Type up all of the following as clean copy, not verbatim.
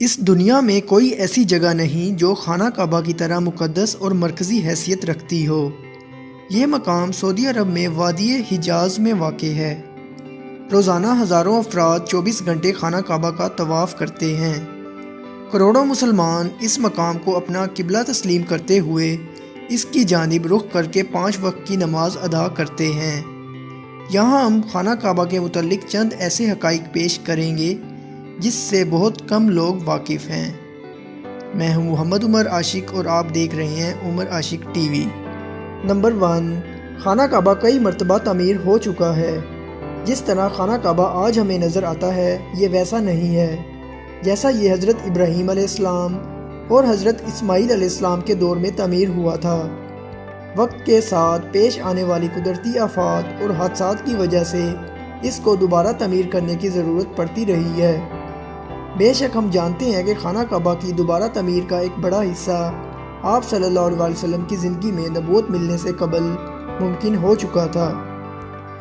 اس دنیا میں کوئی ایسی جگہ نہیں جو خانہ کعبہ کی طرح مقدس اور مرکزی حیثیت رکھتی ہو۔ یہ مقام سعودی عرب میں وادی حجاز میں واقع ہے۔ روزانہ ہزاروں افراد 24 گھنٹے خانہ کعبہ کا طواف کرتے ہیں۔ کروڑوں مسلمان اس مقام کو اپنا قبلہ تسلیم کرتے ہوئے اس کی جانب رخ کر کے 5 وقت کی نماز ادا کرتے ہیں۔ یہاں ہم خانہ کعبہ کے متعلق چند ایسے حقائق پیش کریں گے جس سے بہت کم لوگ واقف ہیں۔ میں ہوں محمد عمر عاشق اور آپ دیکھ رہے ہیں عمر عاشق ٹی وی۔ نمبر 1، خانہ کعبہ کئی مرتبہ تعمیر ہو چکا ہے۔ جس طرح خانہ کعبہ آج ہمیں نظر آتا ہے یہ ویسا نہیں ہے جیسا یہ حضرت ابراہیم علیہ السلام اور حضرت اسماعیل علیہ السلام کے دور میں تعمیر ہوا تھا۔ وقت کے ساتھ پیش آنے والی قدرتی آفات اور حادثات کی وجہ سے اس کو دوبارہ تعمیر کرنے کی ضرورت پڑتی رہی ہے۔ بے شک ہم جانتے ہیں کہ خانہ کعبہ کی دوبارہ تعمیر کا ایک بڑا حصہ آپ صلی اللہ علیہ وسلم کی زندگی میں نبوت ملنے سے قبل ممکن ہو چکا تھا۔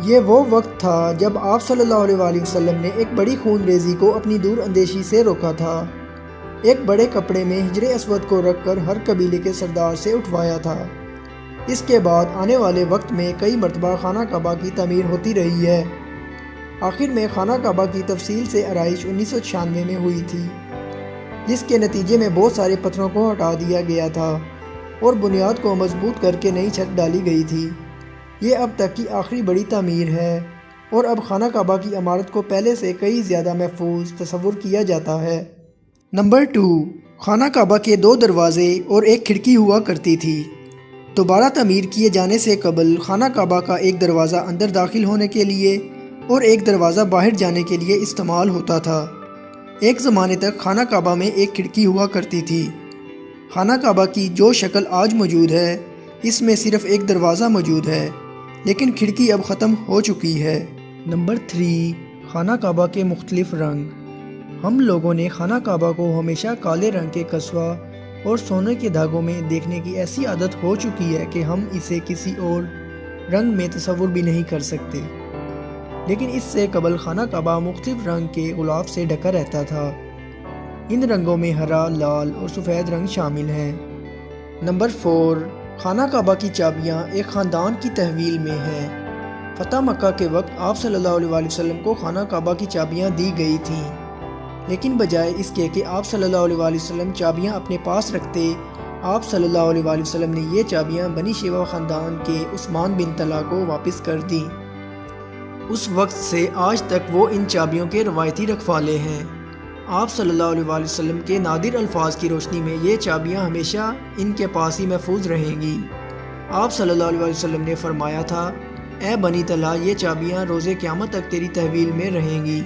یہ وہ وقت تھا جب آپ صلی اللہ علیہ وسلم نے ایک بڑی خون ریزی کو اپنی دور اندیشی سے روکا تھا۔ ایک بڑے کپڑے میں حجر اسود کو رکھ کر ہر قبیلے کے سردار سے اٹھوایا تھا۔ اس کے بعد آنے والے وقت میں کئی مرتبہ خانہ کعبہ کی تعمیر ہوتی رہی ہے۔ آخر میں خانہ کعبہ کی تفصیل سے آرائش 1996 میں ہوئی تھی، جس کے نتیجے میں بہت سارے پتھروں کو ہٹا دیا گیا تھا اور بنیاد کو مضبوط کر کے نئی چھت ڈالی گئی تھی۔ یہ اب تک کی آخری بڑی تعمیر ہے اور اب خانہ کعبہ کی عمارت کو پہلے سے کئی زیادہ محفوظ تصور کیا جاتا ہے۔ نمبر 2، خانہ کعبہ کے 2 دروازے اور ایک کھڑکی ہوا کرتی تھی۔ دوبارہ تعمیر کیے جانے سے قبل خانہ کعبہ کا ایک دروازہ اندر داخل ہونے کے لیے اور ایک دروازہ باہر جانے کے لیے استعمال ہوتا تھا۔ ایک زمانے تک خانہ کعبہ میں ایک کھڑکی ہوا کرتی تھی۔ خانہ کعبہ کی جو شکل آج موجود ہے اس میں صرف ایک دروازہ موجود ہے، لیکن کھڑکی اب ختم ہو چکی ہے۔ نمبر 3، خانہ کعبہ کے مختلف رنگ۔ ہم لوگوں نے خانہ کعبہ کو ہمیشہ کالے رنگ کے کسوہ اور سونے کے دھاگوں میں دیکھنے کی ایسی عادت ہو چکی ہے کہ ہم اسے کسی اور رنگ میں تصور بھی نہیں کر سکتے، لیکن اس سے قبل خانہ کعبہ مختلف رنگ کے غلاف سے ڈھکا رہتا تھا۔ ان رنگوں میں ہرا، لال اور سفید رنگ شامل ہیں۔ نمبر 4، خانہ کعبہ کی چابیاں ایک خاندان کی تحویل میں ہیں۔ فتح مکہ کے وقت آپ صلی اللہ علیہ وسلم کو خانہ کعبہ کی چابیاں دی گئی تھیں، لیکن بجائے اس کے کہ آپ صلی اللہ علیہ وسلم چابیاں اپنے پاس رکھتے، آپ صلی اللہ علیہ وسلم نے یہ چابیاں بنی شیبہ خاندان کے عثمان بن طلحہ کو واپس کر دیں۔ اس وقت سے آج تک وہ ان چابیوں کے روایتی رکھوالے ہیں۔ آپ صلی اللہ علیہ وسلم کے نادر الفاظ کی روشنی میں یہ چابیاں ہمیشہ ان کے پاس ہی محفوظ رہیں گی۔ آپ صلی اللہ علیہ وسلم نے فرمایا تھا، اے بنی طلحہ، یہ چابیاں روز قیامت تک تیری تحویل میں رہیں گی،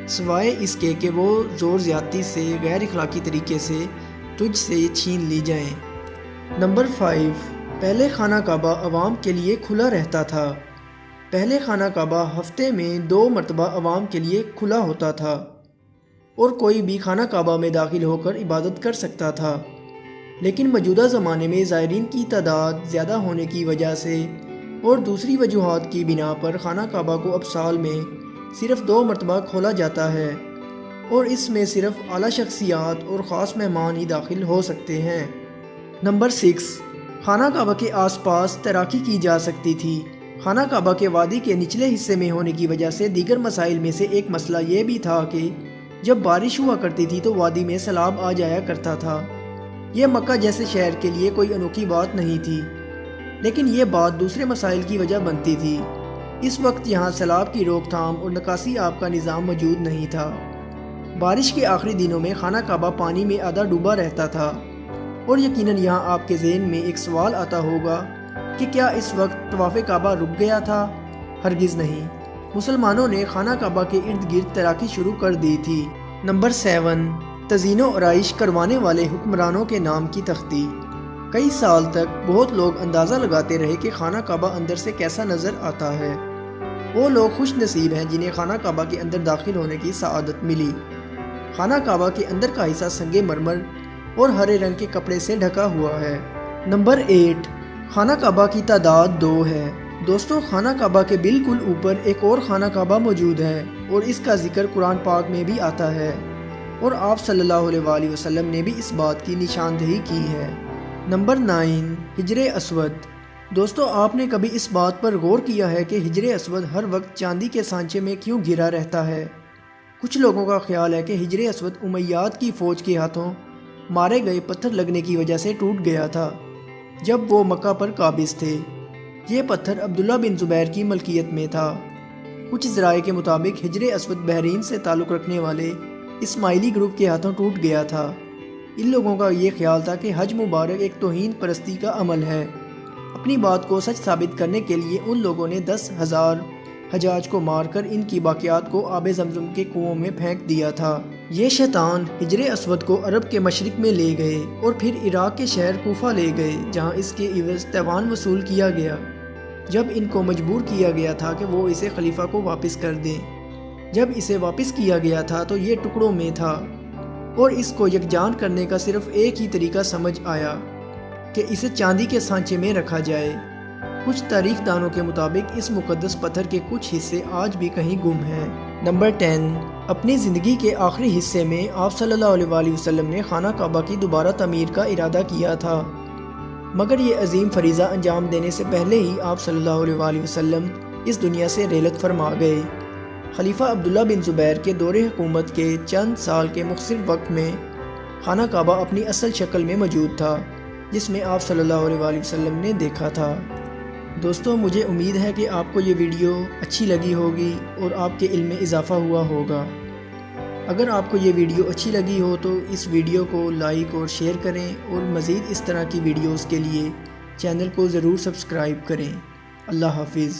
سوائے اس کے کہ وہ زور زیادتی سے غیر اخلاقی طریقے سے تجھ سے چھین لی جائیں۔ نمبر 5، پہلے خانہ کعبہ عوام کے لیے کھلا رہتا تھا۔ پہلے خانہ کعبہ ہفتے میں 2 مرتبہ عوام کے لیے کھلا ہوتا تھا اور کوئی بھی خانہ کعبہ میں داخل ہو کر عبادت کر سکتا تھا، لیکن موجودہ زمانے میں زائرین کی تعداد زیادہ ہونے کی وجہ سے اور دوسری وجوہات کی بنا پر خانہ کعبہ کو اب سال میں صرف 2 مرتبہ کھولا جاتا ہے اور اس میں صرف اعلیٰ شخصیات اور خاص مہمان ہی داخل ہو سکتے ہیں۔ نمبر 6، خانہ کعبہ کے آس پاس تیراکی کی جا سکتی تھی۔ خانہ کعبہ کے وادی کے نچلے حصے میں ہونے کی وجہ سے دیگر مسائل میں سے ایک مسئلہ یہ بھی تھا کہ جب بارش ہوا کرتی تھی تو وادی میں سیلاب آ جایا کرتا تھا۔ یہ مکہ جیسے شہر کے لیے کوئی انوکھی بات نہیں تھی، لیکن یہ بات دوسرے مسائل کی وجہ بنتی تھی۔ اس وقت یہاں سیلاب کی روک تھام اور نکاسی آب کا نظام موجود نہیں تھا۔ بارش کے آخری دنوں میں خانہ کعبہ پانی میں آدھا ڈوبا رہتا تھا، اور یقیناً یہاں آپ کے ذہن میں ایک سوال آتا ہوگا کہ کیا اس وقت طواف کعبہ رک گیا تھا؟ ہرگز نہیں، مسلمانوں نے خانہ کعبہ کے ارد گرد تیراکی شروع کر دی تھی۔ نمبر 7، تزئین و آرائش کروانے والے حکمرانوں کے نام کی تختی۔ کئی سال تک بہت لوگ اندازہ لگاتے رہے کہ خانہ کعبہ اندر سے کیسا نظر آتا ہے۔ وہ لوگ خوش نصیب ہیں جنہیں خانہ کعبہ کے اندر داخل ہونے کی سعادت ملی۔ خانہ کعبہ کے اندر کا حصہ سنگ مرمر اور ہرے رنگ کے کپڑے سے ڈھکا ہوا ہے۔ نمبر 8، خانہ کعبہ کی تعداد 2 ہے۔ دوستو، خانہ کعبہ کے بالکل اوپر ایک اور خانہ کعبہ موجود ہے اور اس کا ذکر قرآن پاک میں بھی آتا ہے۔ اور آپ صلی اللہ علیہ وآلہ وسلم نے بھی اس بات کی نشاندہی کی ہے۔ نمبر 9، حجر اسود۔ دوستو، آپ نے کبھی اس بات پر غور کیا ہے کہ حجر اسود ہر وقت چاندی کے سانچے میں کیوں گھرا رہتا ہے؟ کچھ لوگوں کا خیال ہے کہ حجر اسود امیاد کی فوج کے ہاتھوں مارے گئے پتھر لگنے کی وجہ سے ٹوٹ گیا تھا جب وہ مکہ پر قابض تھے۔ یہ پتھر عبداللہ بن زبیر کی ملکیت میں تھا۔ کچھ ذرائع کے مطابق حجر اسود بحرین سے تعلق رکھنے والے اسماعیلی گروپ کے ہاتھوں ٹوٹ گیا تھا۔ ان لوگوں کا یہ خیال تھا کہ حج مبارک ایک توہین پرستی کا عمل ہے۔ اپنی بات کو سچ ثابت کرنے کے لیے ان لوگوں نے 10,000 حجاج کو مار کر ان کی باقیات کو آب زمزم کے کنووں میں پھینک دیا تھا۔ یہ شیطان حجر اسود کو عرب کے مشرق میں لے گئے اور پھر عراق کے شہر کوفہ لے گئے، جہاں اس کے عوض تیوان وصول کیا گیا۔ جب ان کو مجبور کیا گیا تھا کہ وہ اسے خلیفہ کو واپس کر دیں۔ جب اسے واپس کیا گیا تھا تو یہ ٹکڑوں میں تھا، اور اس کو یکجان کرنے کا صرف ایک ہی طریقہ سمجھ آیا کہ اسے چاندی کے سانچے میں رکھا جائے۔ کچھ تاریخ دانوں کے مطابق اس مقدس پتھر کے کچھ حصے آج بھی کہیں گم ہیں۔ نمبر 10، اپنی زندگی کے آخری حصے میں آپ صلی اللہ علیہ وآلہ وسلم نے خانہ کعبہ کی دوبارہ تعمیر کا ارادہ کیا تھا، مگر یہ عظیم فریضہ انجام دینے سے پہلے ہی آپ صلی اللہ علیہ وآلہ وسلم اس دنیا سے رحلت فرما گئے۔ خلیفہ عبداللہ بن زبیر کے دور حکومت کے چند سال کے مختصر وقت میں خانہ کعبہ اپنی اصل شکل میں موجود تھا، جس میں آپ صلی اللہ علیہ وآلہ وسلم نے دیکھا تھا۔ دوستو، مجھے امید ہے کہ آپ کو یہ ویڈیو اچھی لگی ہوگی اور آپ کے علم میں اضافہ ہوا ہوگا۔ اگر آپ کو یہ ویڈیو اچھی لگی ہو تو اس ویڈیو کو لائک اور شیئر کریں، اور مزید اس طرح کی ویڈیوز کے لیے چینل کو ضرور سبسکرائب کریں۔ اللہ حافظ۔